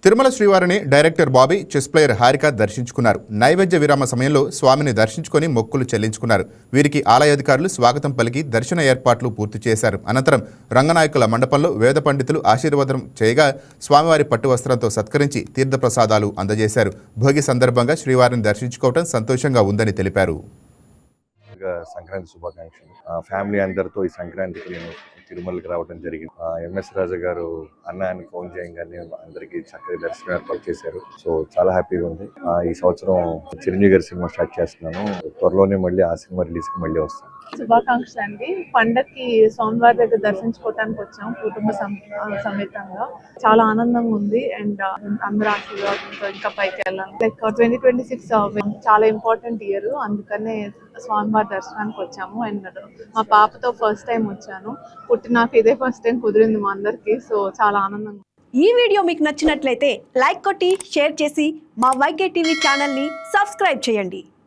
తిరుమల శ్రీవారిని director Bobby, chess player Harika దర్శించుకున్నారు. నైవేద్య విరామ సమయంలో స్వామిని దర్శించుకొని మొక్కులు చెల్లించుకున్నారు. వీరికి ఆలయాధికారులు స్వాగతం పలికి దర్శన ఏర్పాట్లు పూర్తి చేశారు. అనంతరం రంగనాయకుల మండపంలో వేద పండితులు ఆశీర్వాదం చేయగా స్వామివారి పట్టు వస్త్రంతో సత్కరించి తీర్థప్రసాదాలు అందజేశారు. భోగి సందర్భంగా శ్రీవారిని దర్శించుకోవడం సంతోషంగా ఉందని తెలిపారు. సంక్రాంతి శుభాకాంక్షలు. ఫ్యామిలీ అందరితో ఈ సంక్రాంతికి నేను తిరుమలకి రావడం జరిగింది. ఎంఎస్ రాజా గారు అన్నాన్ని ఫోన్ చేయగానే అందరికి చక్కగా దర్శనం ఏర్పాటు చేశారు. సో చాలా హ్యాపీగా ఉంది. ఈ సంవత్సరం చిరంజీవి గారి సినిమా స్టార్ట్ చేస్తున్నాను. త్వరలోనే మళ్ళీ ఆ సినిమా రిలీజ్ కి మళ్ళీ వస్తాను. శుభాకాంక్షలు అండి. పండక్కి స్వామివారి దగ్గర దర్శించుకోవడానికి వచ్చాం కుటుంబ సమేతంగా. చాలా ఆనందంగా ఉంది అండ్ అందరూ ఆశీర్వాదంతో ఇంకా పైకి వెళ్ళాలి. లైక్ 2026 చాలా ఇంపార్టెంట్ ఇయర్, అందుకనే స్వామివారి దర్శనానికి వచ్చాము. అండ్ మా పాపతో ఫస్ట్ టైం వచ్చాను. పుట్టినాక ఇదే ఫస్ట్ టైం కుదిరింది మా అందరికి. సో చాలా ఆనందంగా. ఈ వీడియో మీకు నచ్చినట్లయితే లైక్ కొట్టి షేర్ చేసి మా వైకే టీవీ ఛానల్ని సబ్స్క్రైబ్ చేయండి.